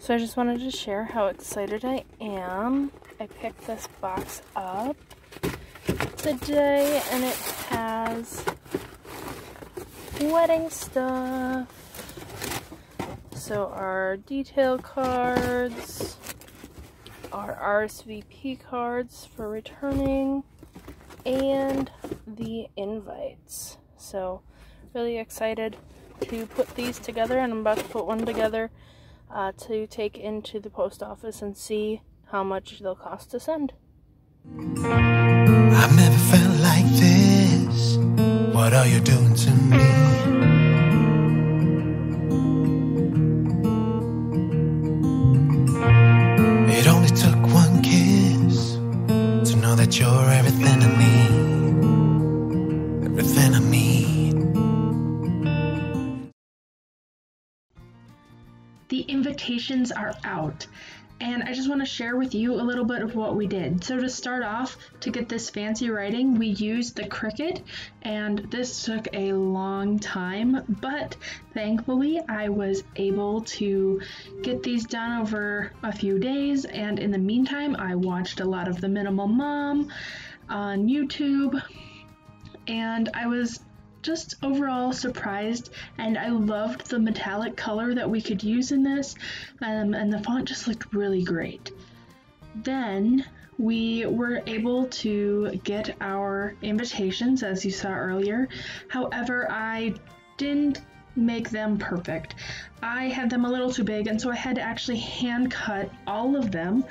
So I just wanted to share how excited I am. I picked this box up today and it has wedding stuff. So our detail cards, our RSVP cards for returning, and the invites. So really excited to put these together, and I'm about to put one together to take into the post office and see how much they'll cost to send. I've never felt like this. What are you doing to me? It only took one kiss to know that you're everything I need, everything I need. The invitations are out, and I just want to share with you a little bit of what we did. So to start off, to get this fancy writing, we used the Cricut, and this took a long time, but thankfully I was able to get these done over a few days, and in the meantime I watched a lot of The Minimal Mom on YouTube, and I was just overall surprised, and I loved the metallic color that we could use in this, and the font just looked really great. Then we were able to get our invitations, as you saw earlier. However, I didn't make them perfect. I had them a little too big, and so I had to actually hand cut all of them.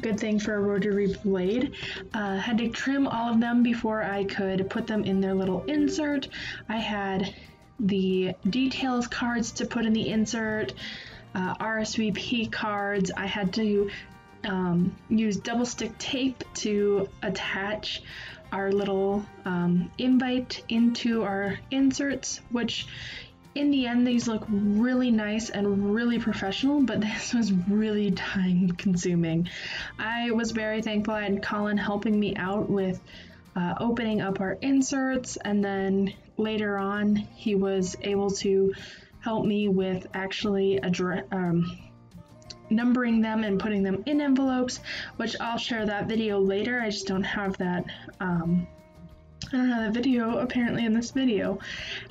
Good thing for a rotary blade. Had to trim all of them before I could put them in their little insert. I had the details cards to put in the insert, RSVP cards. I had to use double stick tape to attach our little invite into our inserts, which in the end these look really nice and really professional, but this was really time consuming. I was very thankful I had Colin helping me out with opening up our inserts, and then later on he was able to help me with actually numbering them and putting them in envelopes, which I'll share that video later. I just don't have that I don't have that video apparently in this video,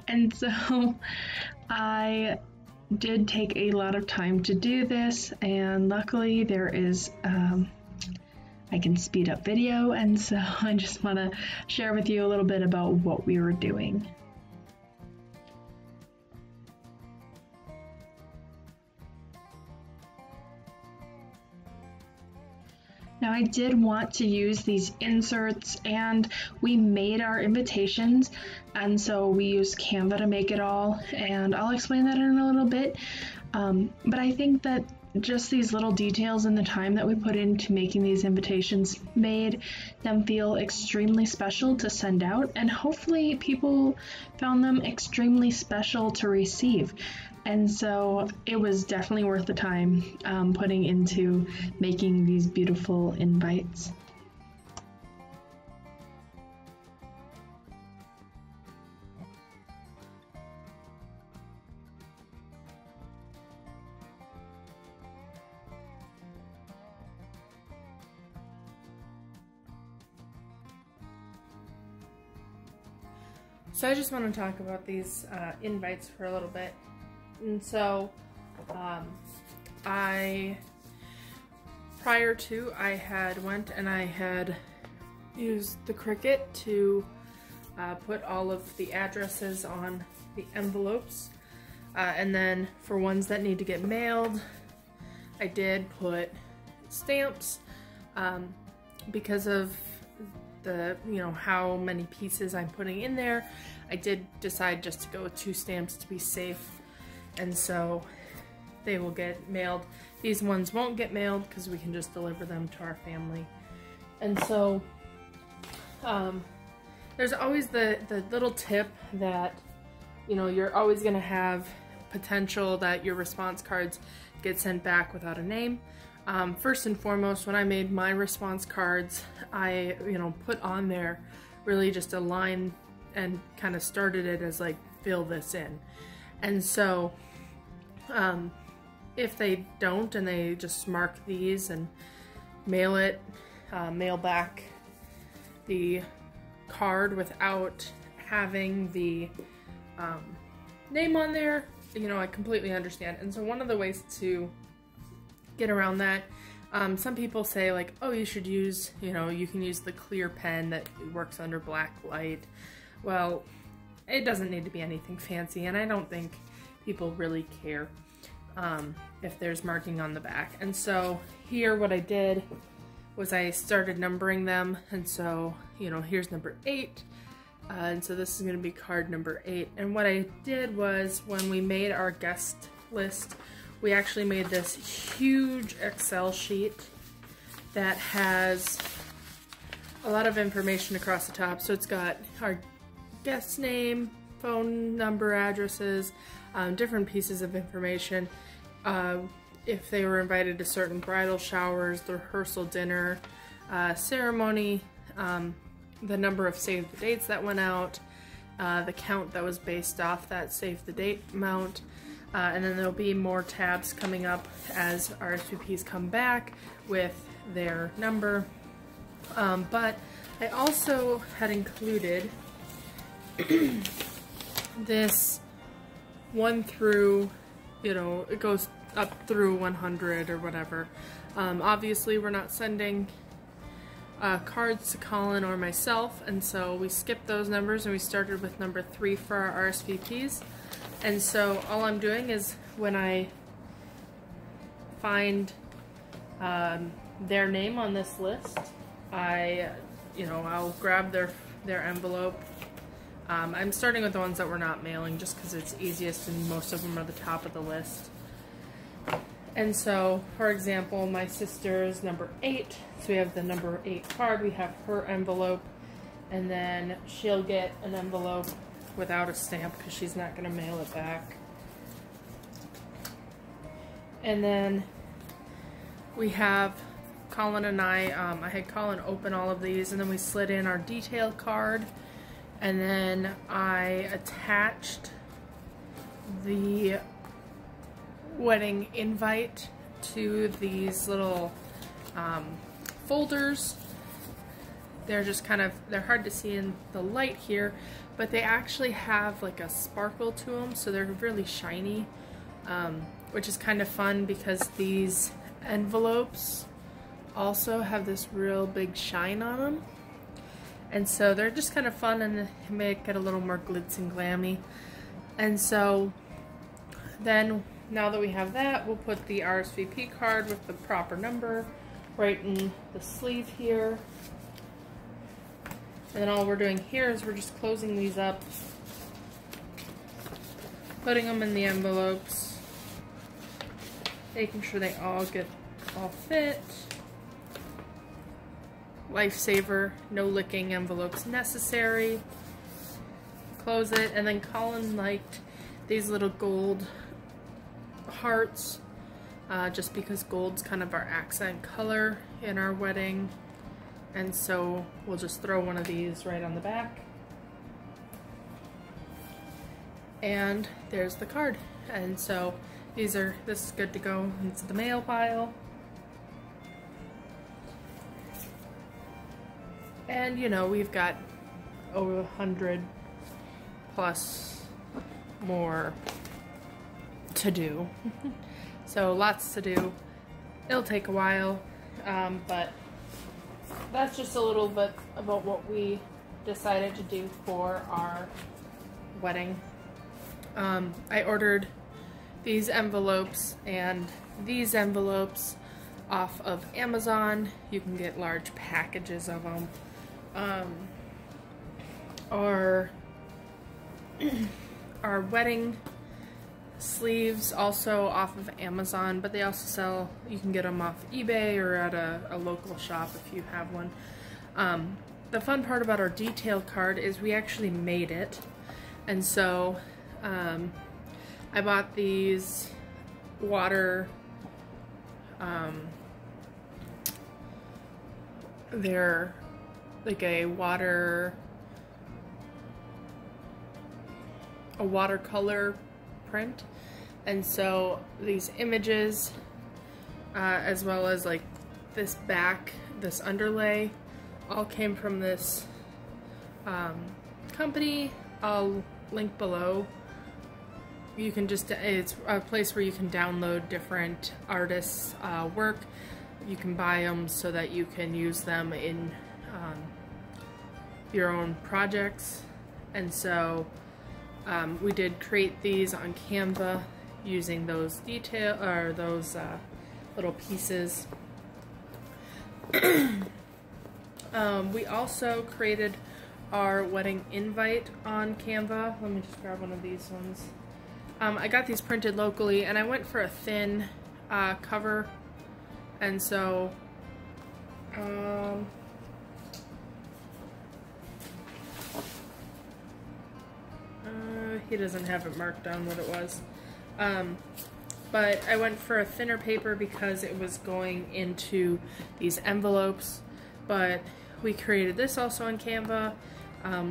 and so I did take a lot of time to do this, and luckily there is I can speed up video, and so I just want to share with you a little bit about what we were doing. Now I did want to use these inserts, and we made our invitations, and so we used Canva to make it all, and I'll explain that in a little bit, but I think that just these little details and the time that we put into making these invitations made them feel extremely special to send out, and hopefully people found them extremely special to receive. And so it was definitely worth the time putting into making these beautiful invites. So I just want to talk about these invites for a little bit. And so prior to, I had went and I had used the Cricut to put all of the addresses on the envelopes, and then for ones that need to get mailed, I did put stamps because of the, how many pieces I'm putting in there. I did decide just to go with 2 stamps to be safe, and so they will get mailed. These ones won't get mailed because we can just deliver them to our family. And so there's always the little tip that, you're always going to have potential that your response cards get sent back without a name. First and foremost, when I made my response cards, I, put on there really just a line and kind of started it as like, fill this in. And so if they don't and they just mark these and mail it, mail back the card without having the name on there, you know, I completely understand. And so one of the ways to get around that, some people say like, oh, you should use, you know, you can use the clear pen that works under black light. Well, it doesn't need to be anything fancy, and I don't think people really care if there's marking on the back. And so here what I did was I started numbering them, and so, you know, here's number 8, and so this is going to be card number 8. And what I did was, when we made our guest list, we actually made this huge Excel sheet that has a lot of information across the top. So it's got our guest name, phone number, addresses, different pieces of information. If they were invited to certain bridal showers, the rehearsal dinner, ceremony, the number of save the dates that went out, the count that was based off that save the date amount, and then there'll be more tabs coming up as RSVPs come back with their number. But I also had included this 1 through, you know, it goes up through 100 or whatever. Obviously we're not sending cards to Colin or myself, and so we skipped those numbers and we started with number 3 for our RSVPs. And so all I'm doing is, when I find their name on this list, I'll grab their envelope. I'm starting with the ones that we're not mailing just because it's easiest and most of them are the top of the list. And so, for example, my sister's number 8, so we have the number 8 card, we have her envelope, and then she'll get an envelope without a stamp because she's not going to mail it back. And then we have Colin and I had Colin open all of these, and then we slid in our detail card, and then I attached the wedding invite to these little folders. They're just kind of, they're hard to see in the light here, but they actually have like a sparkle to them, so they're really shiny, which is kind of fun because these envelopes also have this real big shine on them. And so they're just kind of fun and make it a little more glitz and glammy. And so then, now that we have that, we'll put the RSVP card with the proper number right in the sleeve here. And then all we're doing here is we're just closing these up, putting them in the envelopes, making sure they all fit. Lifesaver, no licking envelopes necessary. Close it, and then Colin liked these little gold hearts, just because gold's kind of our accent color in our wedding, and so we'll just throw one of these right on the back. And there's the card. And so this is good to go into the mail pile. And you know, we've got over 100 plus more to do. So lots to do. It'll take a while, but that's just a little bit about what we decided to do for our wedding. I ordered these envelopes and these envelopes off of Amazon. You can get large packages of them. Our wedding sleeves also off of Amazon, but they also sell, you can get them off eBay or at a local shop if you have one. The fun part about our detail card is we actually made it, and so I bought these water, they're like a watercolor print And so these images, as well as like this back, this underlay, all came from this company. I'll link below. You can just, it's a place where you can download different artists' work. You can buy them so that you can use them in your own projects. And so we did create these on Canva using those detail, or those little pieces. We also created our wedding invite on Canva. Let me just grab one of these ones. I got these printed locally, and I went for a thin cover, and so he doesn't have it marked down what it was, but I went for a thinner paper because it was going into these envelopes. But we created this also on Canva.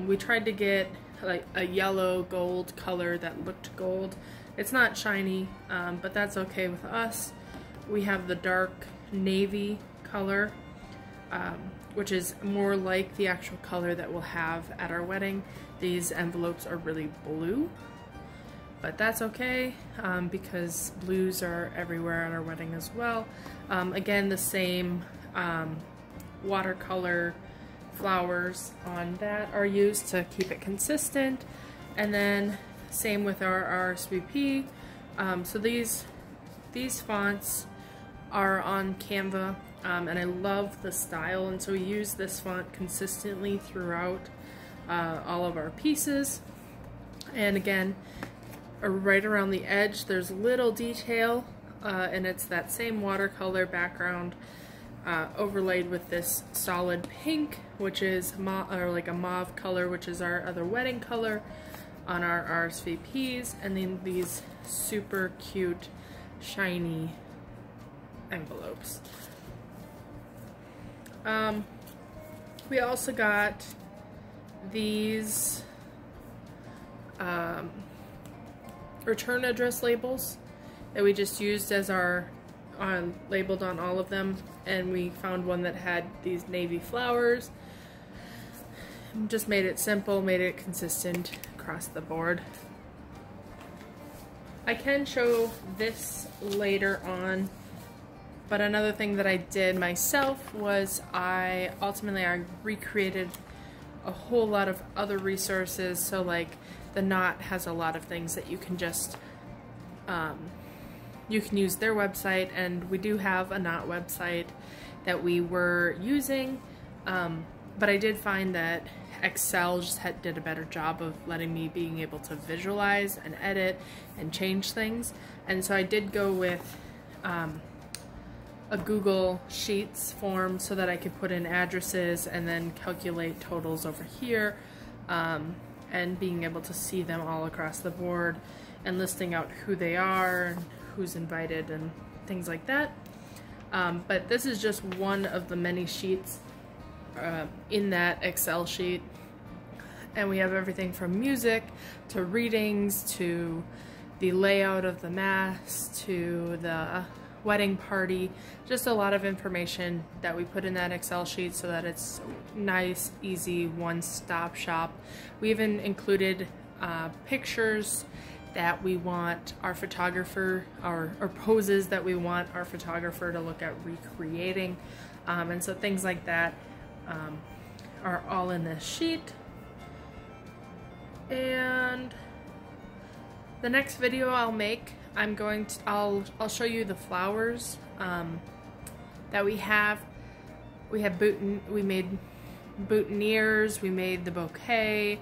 We tried to get like a yellow gold color that looked gold. It's not shiny, but that's okay with us. We have the dark navy color, which is more like the actual color that we'll have at our wedding. These envelopes are really blue, but that's okay, because blues are everywhere at our wedding as well. Again, the same watercolor flowers on that are used to keep it consistent, and then same with our RSVP. So these fonts are on Canva, and I love the style, and so we use this font consistently throughout all of our pieces. And again, right around the edge there's little detail, and it's that same watercolor background overlaid with this solid pink, which is like a mauve color, which is our other wedding color on our RSVPs, and then these super cute shiny envelopes. We also got these return address labels that we just used as our labeled on all of them, and we found one that had these navy flowers. Just made it simple, made it consistent across the board. I can show this later on, but another thing that I did myself was I recreated a whole lot of other resources. So like the Knot has a lot of things that you can just you can use their website, and we do have a Knot website that we were using, but I did find that Excel just did a better job of letting me being able to visualize and edit and change things. And so I did go with a Google Sheets form so that I could put in addresses and then calculate totals over here, and being able to see them all across the board and listing out who they are and who's invited and things like that. But this is just one of the many sheets in that Excel sheet, and we have everything from music to readings to the layout of the mass to the wedding party. Just a lot of information that we put in that Excel sheet so that it's nice, easy, one-stop shop. We even included pictures that we want our photographer, or poses that we want our photographer to look at recreating, and so things like that are all in this sheet. And the next video I'll make, I'll show you the flowers that we have. We made boutonnieres, we made the bouquet,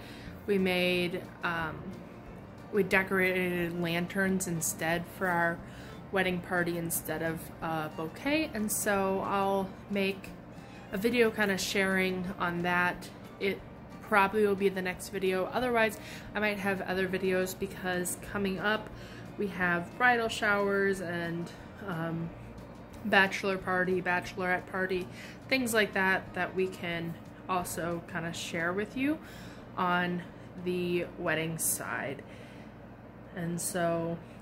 we decorated lanterns instead for our wedding party instead of a bouquet, and so I'll make a video kind of sharing on that. It probably will be the next video. Otherwise, I might have other videos, because coming up we have bridal showers and bachelor party, bachelorette party, things like that that we can also kind of share with you on the wedding side. And so